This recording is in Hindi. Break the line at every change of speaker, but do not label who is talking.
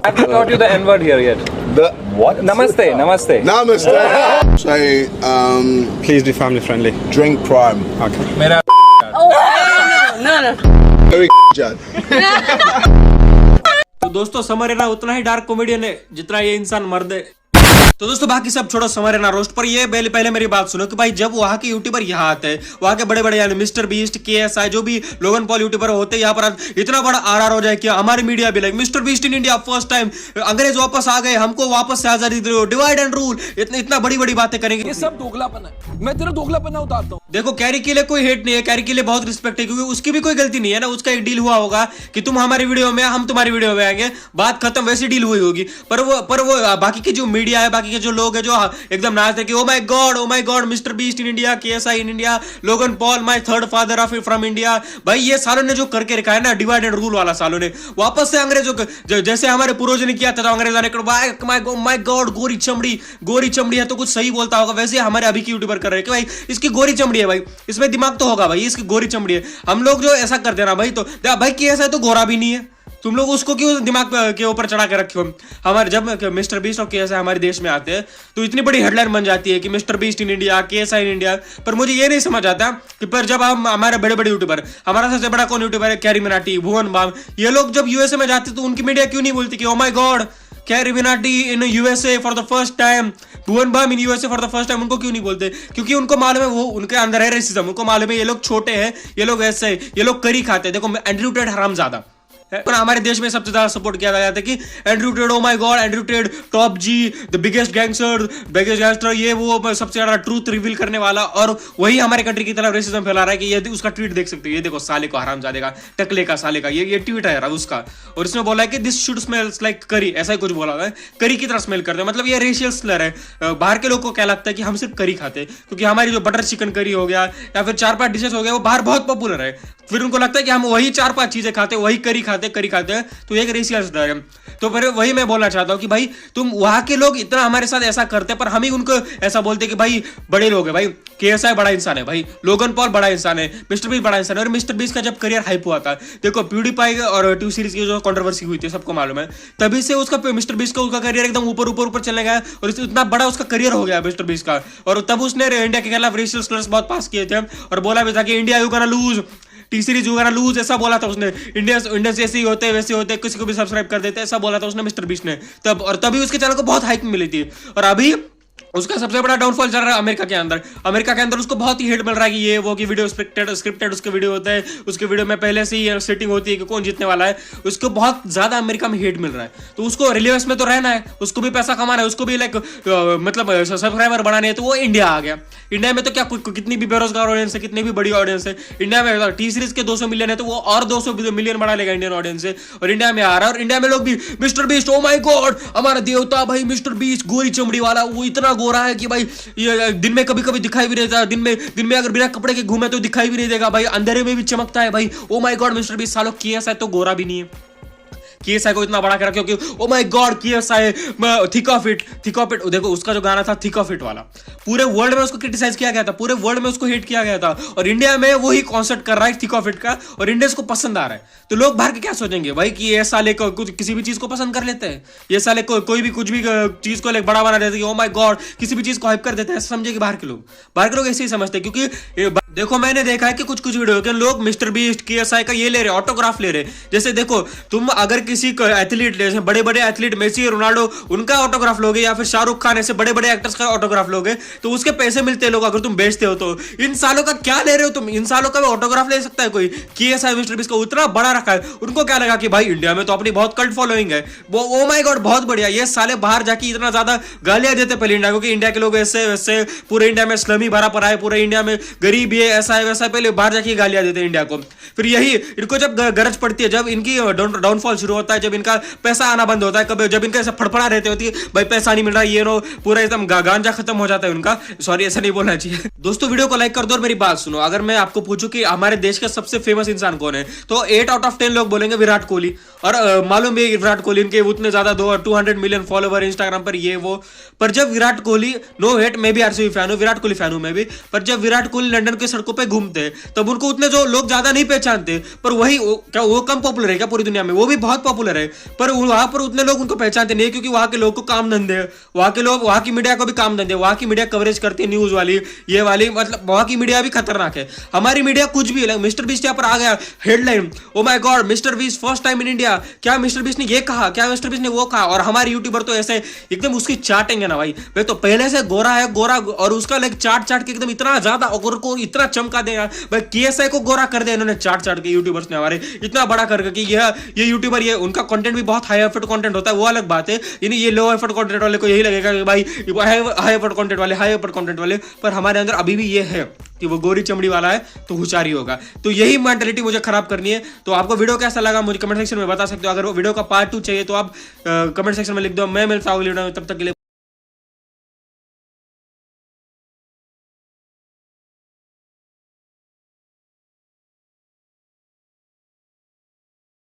I haven't taught you the N word here yet.
The what?
Namaste, namaste.
Namaste. Say,
Please be family friendly.
drink prime.
Okay.
मेरा
No.
Very judge.
तो दोस्तों समर है ना उतना ही डार्क कॉमेडियन है जितना ये इंसान मर्द है। तो दोस्तों बाकी सब छोड़ो, समर है ना रोस्ट पर। ये पहले मेरी बात सुनो कि भाई जब वहां के यूट्यूबर यहाँ आते हैं, वहां के बड़े बड़े यानी मिस्टर बीस्ट, KSI, जो भी लोगन पॉल यूट्यूबर होते हैं यहाँ पर, इतना बड़ा RR हो जाए कि हमारी मीडिया भी like mister beast in India first time, अंग्रेज वापस आ गए, हमको वापस से आजादी दो, डिवाइड एंड रूल, इतना बड़ी बातें करेंगे।
ये सब दोगलापन है, मैं तेरा दोगलापन उतारता हूँ।
देखो कैरी के लिए कोई हेट नहीं है, कैरी के लिए बहुत रिस्पेक्ट है, क्योंकि उसकी भी कोई गलती नहीं है ना। उसका एक डील हुआ होगा कि तुम हमारी वीडियो में, हम तुम्हारी वीडियो में आएंगे, बात खत्म, वैसी डील हुई होगी। पर वो बाकी के जो मीडिया है, बाकी के जो लोग हैं जो एकदम नाचते हैं कि oh my God mister beast in India, KSI in India, Logan Paul my third father of from India. भाई ये सालों ने जो करके रखा है ना डिवाइड एंड रूल वाला, सालों ने वापस से अंग्रेजों को, जैसे हमारे पूर्वजों ने किया था, तो अंग्रेज आने के माय गॉड गोरी चमड़ी है तो कुछ सही बोलता होगा, वैसे हमारे अभी की यूट्यूबर कर रहे हैं कि भाई इसकी गोरी चमड़ी है, भाई इसमें दिमाग तो होगा, भाई इसकी गोरी चमड़ी है। हम लोग जो ऐसा करते हैं ना भाई, तो भाई KSI तो गोरा भी नहीं है, तुम लोग उसको क्यों दिमाग के ऊपर चढ़ा के रखे हो। हमारे जब मिस्टर बीस्ट और KSI हमारे देश में आते हैं तो इतनी बड़ी हेडलाइन बन जाती है कि mister beast in India, KSI in India. पर मुझे ये नहीं समझ आता कि पर जब हम हमारे बड़े बड़े यूट्यूबर, हमारा सबसे बड़ा कौन यूट्यूबर है, कैरी मिनाटी, भुवन बाम, ये लोग जब USA में जाते तो उनकी मीडिया क्यों नहीं बोलती कि oh my god Carry Minati in USA for the first time, Bhuvan Bam in USA for the first time. उनको क्यों नहीं बोलते? क्योंकि उनको मालूम है वो उनके अंदर है रेसिज्म, उनको मालूम है ये लोग छोटे हैं, ये लोग ऐसे हैं, ये लोग करी खाते हैं। देखो एंड्रयू टेड हरामजादा, पर हमारे देश में सबसे ज्यादा सपोर्ट किया जाता है कि Andrew Ted, O my God Andrew Ted top G, the biggest gangster, ये वो सबसे ज्यादा ट्रूथ रिवील करने वाला, और वही हमारे कंट्री की तरफ रेसिज्म फैला रहा है कि ये उसका ट्वीट देख सकते हो, ये देखो साले को हरामजादे का, टकले का साले का, ये ट्वीट है उसका, और इसमें बोला है कि दिस शुड स्मेल्स लाइक करी, ऐसा ही कुछ बोला है, करी की तरह स्मेल करते हैं। मतलब ये रेशियल स्लर है। बाहर के लोग को क्या लगता है कि हम सिर्फ करी खाते हैं, क्योंकि हमारी जो बटर चिकन करी हो गया या फिर 4-5 डिशेस हो गया वो बाहर बहुत पॉपुलर है, फिर उनको लगता है कि हम वही 4-5 चीजें खाते, वही करी खाते हैं, तो एक रेशियल स्लर है। तो फिर वही मैं बोलना चाहता हूं कि भाई तुम वहां के लोग इतना हमारे साथ ऐसा करते हैं, पर हम ही उनको ऐसा बोलते हैं कि भाई बड़े लोग हैं, भाई KSI बड़ा इंसान है, भाई लोगन पॉल बड़ा इंसान है, मिस्टर बीस्ट बड़ा इंसान है। और मिस्टर बीस्ट का जब करियर हाइप हुआ था, देखो प्यूडीपाई और 2 सीरीज की जो कंट्रोवर्सी हुई थी सबको मालूम है, तभी से उसका मिस्टर बीस्ट का उसका करियर एकदम ऊपर चलने गया, और इतना बड़ा उसका करियर हो गया मिस्टर बीस्ट का। और तब उसने इंडिया के खिलाफ रेशियल स्लर्स बहुत पास किए थे, और बोला भी था कि India you gonna lose, T series you gonna lose, ऐसा बोला था उसने। इंडियंस ऐसे ही होते वैसे होते, किसी को भी सब्सक्राइब कर देते, ऐसा बोला था उसने मिस्टर बीस्ट ने तब, और तभी उसके चैनल को बहुत हाइप मिली थी। और अभी उसका सबसे बड़ा डाउनफॉल चल रहा है अमेरिका के अंदर उसको बहुत ही हेट मिल रहा है कि ये वो कि वीडियो स्क्रिप्टेड उसके वीडियो होते हैं, उसके वीडियो में पहले से ही सेटिंग होती है कि कौन जीतने वाला है, उसको बहुत ज्यादा अमेरिका में हेट मिल रहा है। तो उसको रिलेवेंस में तो रहना है, उसको भी पैसा कमाना है, उसको भी लाइक मतलब सब्सक्राइबर बढ़ाने है, तो वो इंडिया आ गया। इंडिया में तो क्या कितनी भी बेरोजगार ऑडियंस है, कितनी भी बड़ी ऑडियंस है, इंडिया में T सीरीज के 200 मिलियन है, तो वो और 200 मिलियन बढ़ा लेगा इंडियन ऑडियंस से, और इंडिया में आ रहा है। और इंडिया में लोग भी mister beast, O my God हमारा देवता भाई मिस्टर बीस्ट, गोरी चमड़ी वाला, वो इतना गोरा है कि भाई ये दिन में कभी दिखाई भी नहीं देता, दिन में अगर बिना कपड़े के घूमे तो दिखाई भी नहीं देगा, भाई अंधेरे में भी चमकता है भाई, ओ माय गॉड मिस्टर बीस्ट। सालों KSI तो गोरा भी नहीं है, KSI को इतना बड़ा कर रखा कि oh my God KSI thick of it. देखो उसका जो गाना था थिक ऑफ इट वाला, पूरे वर्ल्ड में उसको क्रिटिसाइज किया गया था, पूरे वर्ल्ड में उसको हेट किया गया था, और इंडिया में वही कॉन्सर्ट कर रहा है थिक ऑफ इट का, और इंडियंस को पसंद आ रहा है। तो लोग बाहर के क्या सोचेंगे भाई कि ये साले को कुछ किसी भी चीज को पसंद कर लेते हैं, ये साले को कोई भी कुछ भी चीज को लाइक बड़ा बना देते हैं, ओ माय गॉड किसी भी चीज को हाइप कर देते हैं, ऐसा समझे कि बाहर के लोग ऐसे ही समझते हैं। क्योंकि देखो मैंने देखा है कि कुछ वीडियो के लोग मिस्टर बीस्ट KSI का ये ले रहे, ऑटोग्राफ ले रहे। जैसे देखो तुम अगर किसी एथलीट, जैसे बड़े एथलीट मेसी, रोनाल्डो, उनका ऑटोग्राफ लोगे, या फिर शाहरुख खान, ऐसे बड़े एक्टर्स का ऑटोग्राफ लोगे, तो उसके पैसे मिलते हैं लोग अगर तुम बेचते हो। तो इन सालों का क्या ले रहे हो तुम? इन सालों का ऑटोग्राफ ले सकता है कोई? KSI मिस्टर बीस्ट को उतना बड़ा रखा है, उनको क्या लगा कि भाई इंडिया में तो अपनी बहुत कल्ट फॉलोइंग है, ओ माय गॉड बहुत बढ़िया। ये साले बाहर जाके इतना ज्यादा गालियां देते पहले इंडिया को कि इंडिया के लोग ऐसे वैसे, पूरे इंडिया में स्लमी भरा पड़ा है, पूरे इंडिया में गरीब है, ऐसा है वैसा, पहले बाहर जाके गालियां देते इंडिया को। फिर यही इनको जब गरज पड़ती है, जब इनकी डाउनफॉल शुरू होता है, जब इनका पैसा आना बंद होता है, कभी जब इनका ऐसा फड़फड़ा रहते होती है भाई पैसा नहीं मिल रहा, ये नो पूरा एकदम गांजा खत्म हो जाता है उनका। सॉरी ऐसा नहीं बोलना चाहिए। दोस्तों वीडियो को लाइक कर दो और मेरी बात सुनो। अगर मैं आपको पूछूं कि हमारे देश का सबसे फेमस इंसान कौन है, तो 8 आउट ऑफ 10 लोग बोलेंगे विराट कोहली। और मालूम है विराट कोहली, इनके उतने ज्यादा 200 मिलियन फॉलोवर इंस्टाग्राम पर, ये वो। पर जब विराट कोहली, नो हेट, मैं भी RCB फैन हूं, विराट कोहली फैन हूं मैं भी, पर जब विराट कोहली लंदन के सड़कों पे घूमते हैं, तब उनको उतने जो लोग ज्यादा नहीं पहचानते, पर वही क्या वो कम पॉपुलर है क्या पूरी दुनिया में? वो भी बहुत पॉपुलर है, पर वहां पर उतने लोग उनको पहचानते नहीं, क्योंकि वहां के लोग को काम धंधे, वहां के लोग, वहां की मीडिया को भी काम धंधे, वहां की मीडिया कवरेज करती है न्यूज वाली, ये वाली, मतलब वहां की मीडिया भी खतरनाक है। हमारी मीडिया कुछ भी, मिस्टर बीस्ट यहाँ पर आ गया, headline, O my God mister beast first time in India, क्या मिस्टर बीस्ट ने ये कहा, क्या मिस्टर बीस्ट ने वो कहा, और हमारे यूट्यूबर तो ऐसे एकदम उसकी चाटेंगे ना भाई, वे तो पहले से गोरा है, गोरा, और उसका लाइक चाट के एकदम इतना ज्यादा और को इतना चमका देगा भाई, केएसआई को गोरा कर दिया इन्होंने चाट के यूट्यूबर्स ने हमारे, इतना बड़ा करके कि ये यूट्यूबर, ये उनका कंटेंट भी बहुत हाई एफर्ट कंटेंट होता है, वो अलग बात है, यानी ये लो एफर्ट कंटेंट वाले को यही लगेगा कि भाई हाई एफर्ट कंटेंट वाले, पर हमारे अंदर अभी भी ये है कि वो गोरी चमड़ी वाला है तो होशियारी होगा। तो यही मेंटालिटी मुझे खराब करनी है। तो आपको वीडियो कैसा लगा मुझे कमेंट सेक्शन में बता सकते हो। अगर वो वीडियो का पार्ट 2 चाहिए तो आप कमेंट सेक्शन में लिख दो। मैं मिलता हूँ अगली वीडियो में, तब तक के लिए